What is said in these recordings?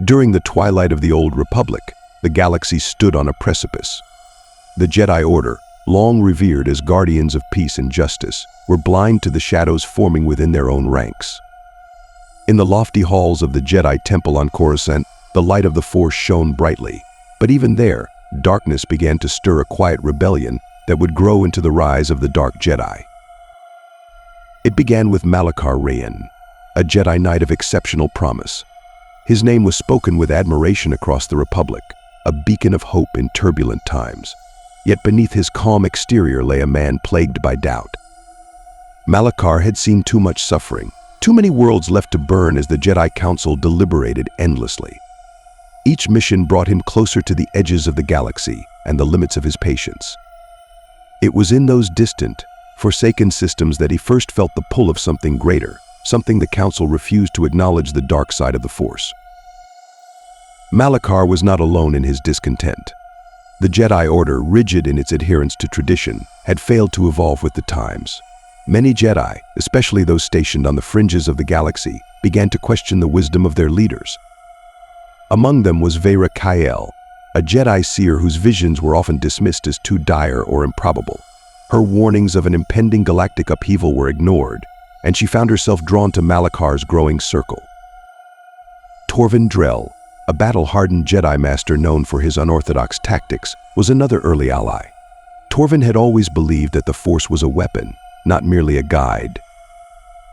During the twilight of the Old Republic, the galaxy stood on a precipice. The Jedi Order, long revered as guardians of peace and justice, were blind to the shadows forming within their own ranks. In the lofty halls of the Jedi Temple on Coruscant, the light of the Force shone brightly, but even there, darkness began to stir a quiet rebellion that would grow into the rise of the Dark Jedi. It began with Malakar Rehn, a Jedi Knight of exceptional promise. His name was spoken with admiration across the Republic, a beacon of hope in turbulent times. Yet beneath his calm exterior lay a man plagued by doubt. Malakar had seen too much suffering, too many worlds left to burn as the Jedi Council deliberated endlessly. Each mission brought him closer to the edges of the galaxy and the limits of his patience. It was in those distant, forsaken systems that he first felt the pull of something greater, something the Council refused to acknowledge: the dark side of the Force. Malakar was not alone in his discontent. The Jedi Order, rigid in its adherence to tradition, had failed to evolve with the times. Many Jedi, especially those stationed on the fringes of the galaxy, began to question the wisdom of their leaders. Among them was Vera Kael, a Jedi seer whose visions were often dismissed as too dire or improbable. Her warnings of an impending galactic upheaval were ignored, and she found herself drawn to Malakar's growing circle. Torvin Drell, a battle-hardened Jedi Master known for his unorthodox tactics, was another early ally. Torvin had always believed that the Force was a weapon, not merely a guide.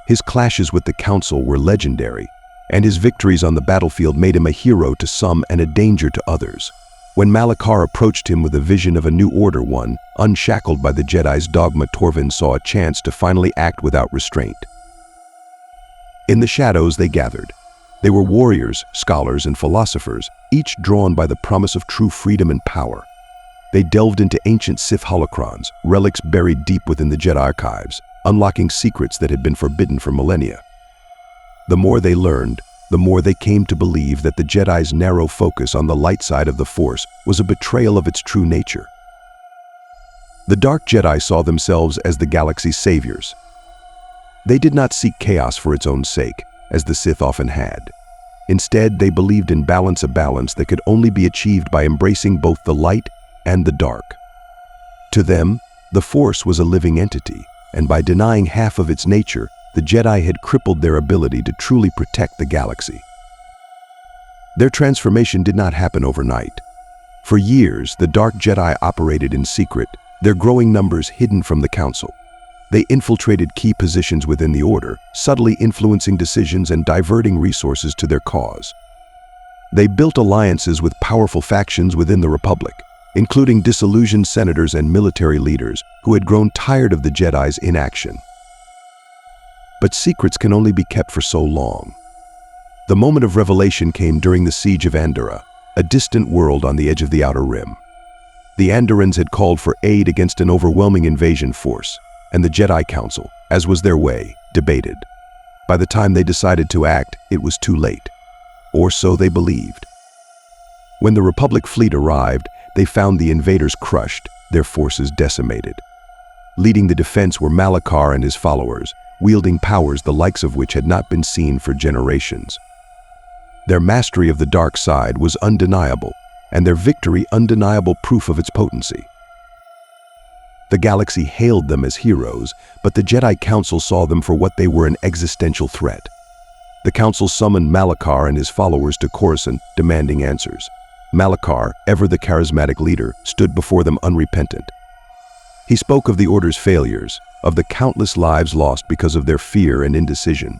His clashes with the Council were legendary, and his victories on the battlefield made him a hero to some and a danger to others. When Malakar approached him with a vision of a new order, one unshackled by the Jedi's dogma, Torvin saw a chance to finally act without restraint. In the shadows they gathered. They were warriors, scholars, and philosophers, each drawn by the promise of true freedom and power. They delved into ancient Sith holocrons, relics buried deep within the Jedi archives, unlocking secrets that had been forbidden for millennia. The more they learned, the more they came to believe that the Jedi's narrow focus on the light side of the Force was a betrayal of its true nature. The Dark Jedi saw themselves as the galaxy's saviors. They did not seek chaos for its own sake, as the Sith often had. Instead, they believed in balance, a balance that could only be achieved by embracing both the light and the dark. To them, the Force was a living entity, and by denying half of its nature, the Jedi had crippled their ability to truly protect the galaxy. Their transformation did not happen overnight. For years, the Dark Jedi operated in secret, their growing numbers hidden from the Council. They infiltrated key positions within the Order, subtly influencing decisions and diverting resources to their cause. They built alliances with powerful factions within the Republic, including disillusioned senators and military leaders who had grown tired of the Jedi's inaction. But secrets can only be kept for so long. The moment of revelation came during the Siege of Andorra, a distant world on the edge of the Outer Rim. The Andorrans had called for aid against an overwhelming invasion force, and the Jedi Council, as was their way, debated. By the time they decided to act, it was too late. Or so they believed. When the Republic fleet arrived, they found the invaders crushed, their forces decimated. Leading the defense were Malakar and his followers, wielding powers the likes of which had not been seen for generations. Their mastery of the dark side was undeniable, and their victory undeniable proof of its potency. The galaxy hailed them as heroes, but the Jedi Council saw them for what they were: an existential threat. The Council summoned Malakar and his followers to Coruscant, demanding answers. Malakar, ever the charismatic leader, stood before them unrepentant. He spoke of the Order's failures, of the countless lives lost because of their fear and indecision.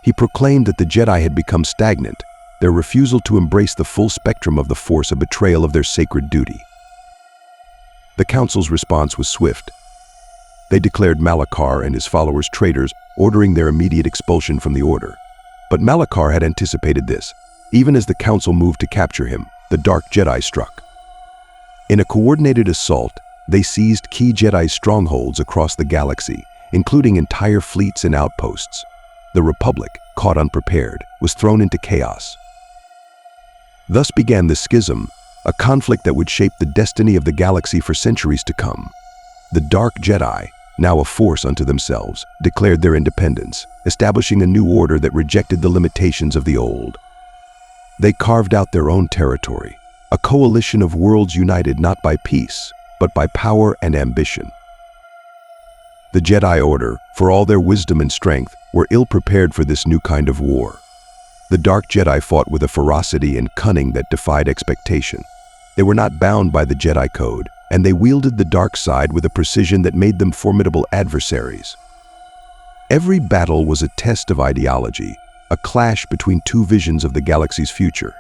He proclaimed that the Jedi had become stagnant, their refusal to embrace the full spectrum of the Force a betrayal of their sacred duty. The Council's response was swift. They declared Malakar and his followers traitors, ordering their immediate expulsion from the Order. But Malakar had anticipated this. Even as the Council moved to capture him, the Dark Jedi struck. In a coordinated assault, they seized key Jedi strongholds across the galaxy, including entire fleets and outposts. The Republic, caught unprepared, was thrown into chaos. Thus began the Schism, a conflict that would shape the destiny of the galaxy for centuries to come. The Dark Jedi, now a force unto themselves, declared their independence, establishing a new order that rejected the limitations of the old. They carved out their own territory, a coalition of worlds united not by peace, but by power and ambition. The Jedi Order, for all their wisdom and strength, were ill-prepared for this new kind of war. The Dark Jedi fought with a ferocity and cunning that defied expectation. They were not bound by the Jedi Code, and they wielded the dark side with a precision that made them formidable adversaries. Every battle was a test of ideology, a clash between two visions of the galaxy's future.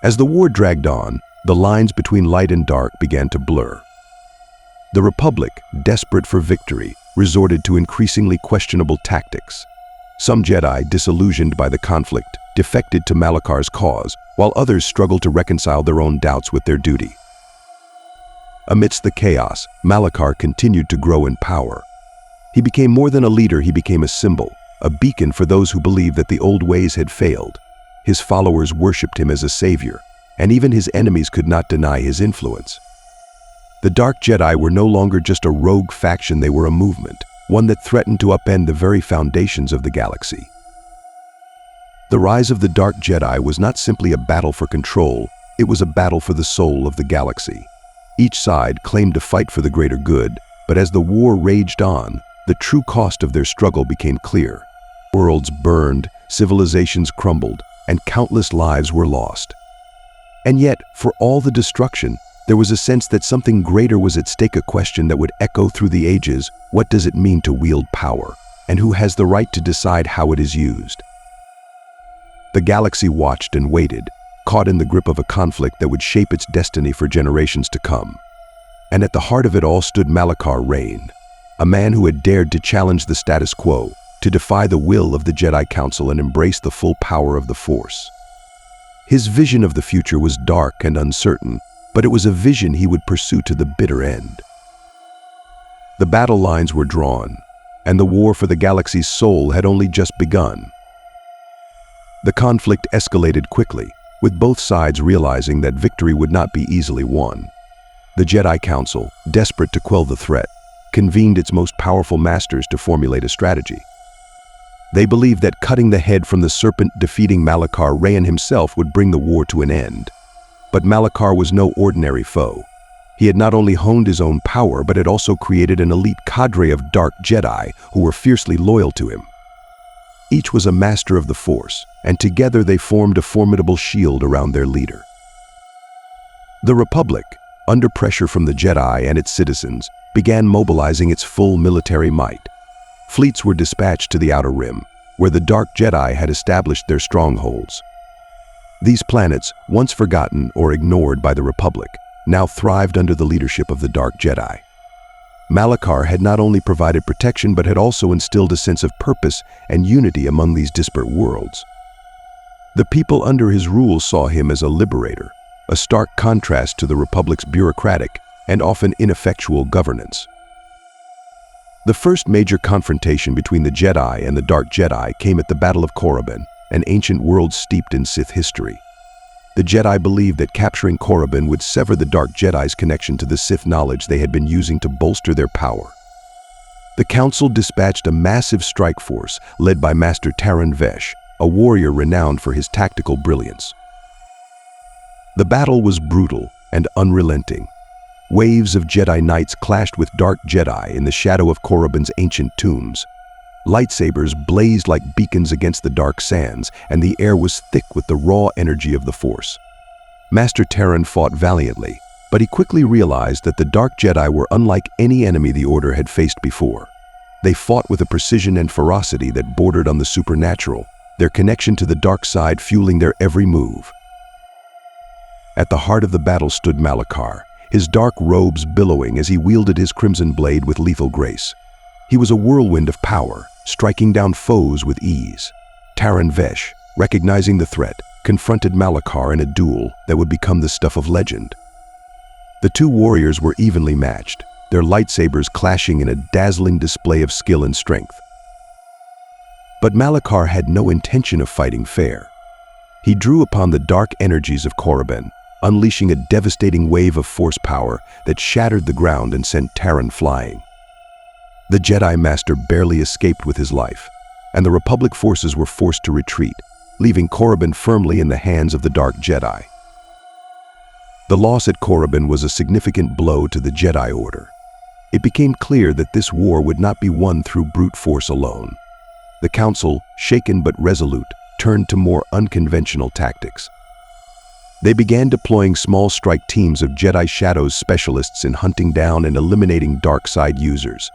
As the war dragged on, the lines between light and dark began to blur. The Republic, desperate for victory, resorted to increasingly questionable tactics. Some Jedi, disillusioned by the conflict, defected to Malakar's cause, while others struggled to reconcile their own doubts with their duty. Amidst the chaos, Malakar continued to grow in power. He became more than a leader, he became a symbol, a beacon for those who believed that the old ways had failed. His followers worshipped him as a savior, and even his enemies could not deny his influence. The Dark Jedi were no longer just a rogue faction, they were a movement, one that threatened to upend the very foundations of the galaxy. The rise of the Dark Jedi was not simply a battle for control, it was a battle for the soul of the galaxy. Each side claimed to fight for the greater good, but as the war raged on, the true cost of their struggle became clear. Worlds burned, civilizations crumbled, and countless lives were lost. And yet, for all the destruction, there was a sense that something greater was at stake, a question that would echo through the ages: what does it mean to wield power, and who has the right to decide how it is used? The galaxy watched and waited, caught in the grip of a conflict that would shape its destiny for generations to come. And at the heart of it all stood Malakar Rehn, a man who had dared to challenge the status quo, to defy the will of the Jedi Council and embrace the full power of the Force. His vision of the future was dark and uncertain, but it was a vision he would pursue to the bitter end. The battle lines were drawn, and the war for the galaxy's soul had only just begun. The conflict escalated quickly, with both sides realizing that victory would not be easily won. The Jedi Council, desperate to quell the threat, convened its most powerful masters to formulate a strategy. They believed that cutting the head from the serpent, defeating Malakar Rehn himself, would bring the war to an end. But Malakar was no ordinary foe. He had not only honed his own power, but had also created an elite cadre of Dark Jedi who were fiercely loyal to him. Each was a master of the Force, and together they formed a formidable shield around their leader. The Republic, under pressure from the Jedi and its citizens, began mobilizing its full military might. Fleets were dispatched to the Outer Rim, where the Dark Jedi had established their strongholds. These planets, once forgotten or ignored by the Republic, now thrived under the leadership of the Dark Jedi. Malakar had not only provided protection but had also instilled a sense of purpose and unity among these disparate worlds. The people under his rule saw him as a liberator, a stark contrast to the Republic's bureaucratic and often ineffectual governance. The first major confrontation between the Jedi and the Dark Jedi came at the Battle of Korriban, an ancient world steeped in Sith history. The Jedi believed that capturing Korriban would sever the Dark Jedi's connection to the Sith knowledge they had been using to bolster their power. The Council dispatched a massive strike force led by Master Taran Vesh, a warrior renowned for his tactical brilliance. The battle was brutal and unrelenting. Waves of Jedi Knights clashed with Dark Jedi in the shadow of Korriban's ancient tombs. Lightsabers blazed like beacons against the dark sands, and the air was thick with the raw energy of the Force. Master Taran fought valiantly, but he quickly realized that the Dark Jedi were unlike any enemy the Order had faced before. They fought with a precision and ferocity that bordered on the supernatural, their connection to the dark side fueling their every move. At the heart of the battle stood Malakar, his dark robes billowing as he wielded his crimson blade with lethal grace. He was a whirlwind of power, striking down foes with ease. Taran Vesh, recognizing the threat, confronted Malakar in a duel that would become the stuff of legend. The two warriors were evenly matched, their lightsabers clashing in a dazzling display of skill and strength. But Malakar had no intention of fighting fair. He drew upon the dark energies of Korriban, unleashing a devastating wave of Force power that shattered the ground and sent Taran flying. The Jedi Master barely escaped with his life, and the Republic forces were forced to retreat, leaving Korriban firmly in the hands of the Dark Jedi. The loss at Korriban was a significant blow to the Jedi Order. It became clear that this war would not be won through brute force alone. The Council, shaken but resolute, turned to more unconventional tactics. They began deploying small strike teams of Jedi Shadows specialists in hunting down and eliminating dark side users.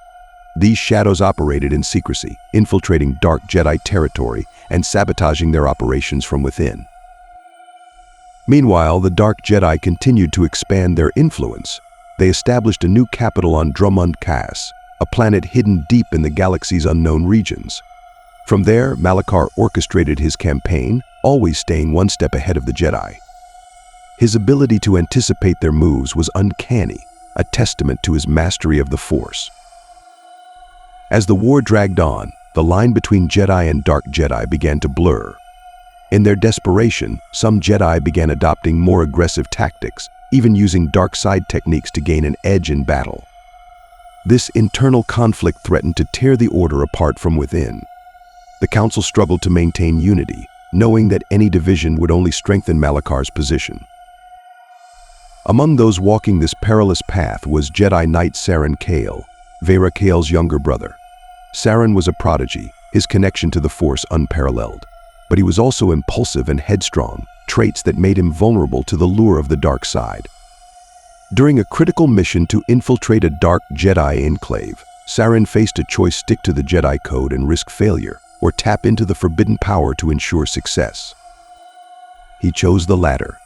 These shadows operated in secrecy, infiltrating Dark Jedi territory and sabotaging their operations from within. Meanwhile, the Dark Jedi continued to expand their influence. They established a new capital on Drummond Cass, a planet hidden deep in the galaxy's unknown regions. From there, Malakar orchestrated his campaign, always staying one step ahead of the Jedi. His ability to anticipate their moves was uncanny, a testament to his mastery of the Force. As the war dragged on, the line between Jedi and Dark Jedi began to blur. In their desperation, some Jedi began adopting more aggressive tactics, even using dark side techniques to gain an edge in battle. This internal conflict threatened to tear the Order apart from within. The Council struggled to maintain unity, knowing that any division would only strengthen Malakar's position. Among those walking this perilous path was Jedi Knight Saren Kale, Vera Kale's younger brother. Saren was a prodigy, his connection to the Force unparalleled. But he was also impulsive and headstrong, traits that made him vulnerable to the lure of the dark side. During a critical mission to infiltrate a Dark Jedi enclave, Saren faced a choice: stick to the Jedi Code and risk failure, or tap into the forbidden power to ensure success. He chose the latter.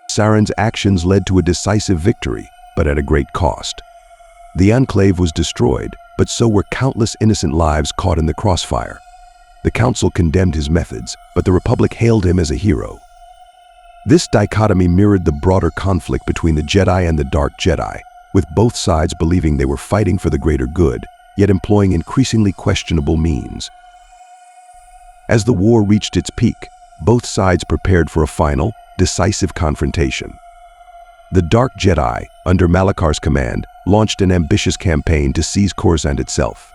Saren's actions led to a decisive victory, but at a great cost. The enclave was destroyed, but so were countless innocent lives caught in the crossfire. The Council condemned his methods, but the Republic hailed him as a hero. This dichotomy mirrored the broader conflict between the Jedi and the Dark Jedi, with both sides believing they were fighting for the greater good, yet employing increasingly questionable means. As the war reached its peak, both sides prepared for a final, decisive confrontation. The Dark Jedi, under Malakar's command, launched an ambitious campaign to seize Coruscant itself.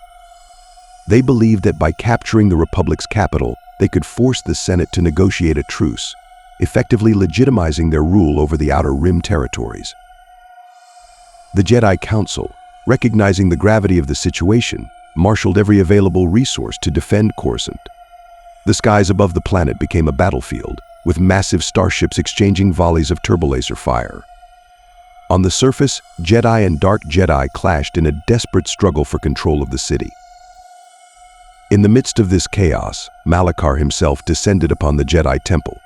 They believed that by capturing the Republic's capital, they could force the Senate to negotiate a truce, effectively legitimizing their rule over the Outer Rim territories. The Jedi Council, recognizing the gravity of the situation, marshaled every available resource to defend Coruscant. The skies above the planet became a battlefield, with massive starships exchanging volleys of turbolaser fire. On the surface, Jedi and Dark Jedi clashed in a desperate struggle for control of the city. In the midst of this chaos, Malakar himself descended upon the Jedi Temple.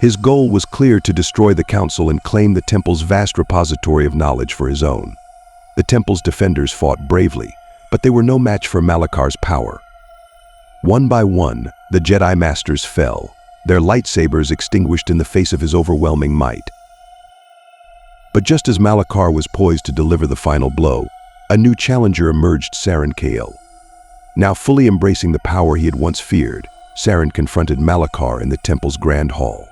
His goal was clear: to destroy the Council and claim the Temple's vast repository of knowledge for his own. The Temple's defenders fought bravely, but they were no match for Malakar's power. One by one, the Jedi Masters fell, their lightsabers extinguished in the face of his overwhelming might. But just as Malakar was poised to deliver the final blow, a new challenger emerged: Saren Kale. Now fully embracing the power he had once feared, Saren confronted Malakar in the Temple's Grand Hall.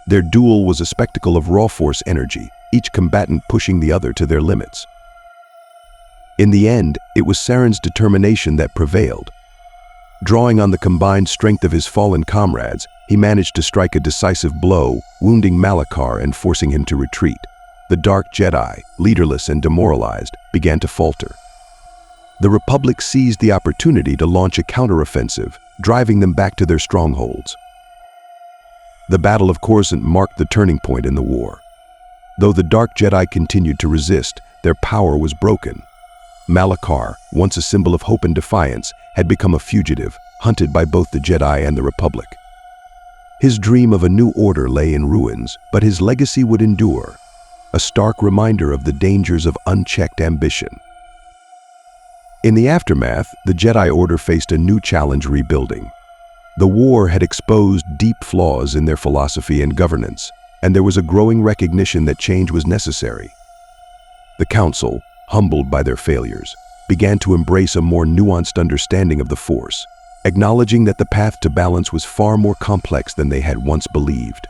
Their duel was a spectacle of raw force energy, each combatant pushing the other to their limits. In the end, it was Saren's determination that prevailed. Drawing on the combined strength of his fallen comrades, he managed to strike a decisive blow, wounding Malakar and forcing him to retreat. The Dark Jedi, leaderless and demoralized, began to falter. The Republic seized the opportunity to launch a counteroffensive, driving them back to their strongholds. The Battle of Coruscant marked the turning point in the war. Though the Dark Jedi continued to resist, their power was broken. Malakar, once a symbol of hope and defiance, had become a fugitive, hunted by both the Jedi and the Republic. His dream of a new order lay in ruins, but his legacy would endure, a stark reminder of the dangers of unchecked ambition. In the aftermath, the Jedi Order faced a new challenge: rebuilding. The war had exposed deep flaws in their philosophy and governance, and there was a growing recognition that change was necessary. The Council, humbled by their failures, began to embrace a more nuanced understanding of the Force, acknowledging that the path to balance was far more complex than they had once believed.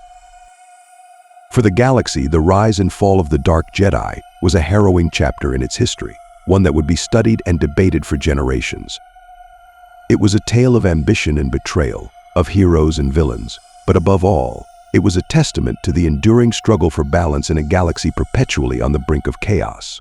For the galaxy, the rise and fall of the Dark Jedi was a harrowing chapter in its history, one that would be studied and debated for generations. It was a tale of ambition and betrayal, of heroes and villains, but above all, it was a testament to the enduring struggle for balance in a galaxy perpetually on the brink of chaos.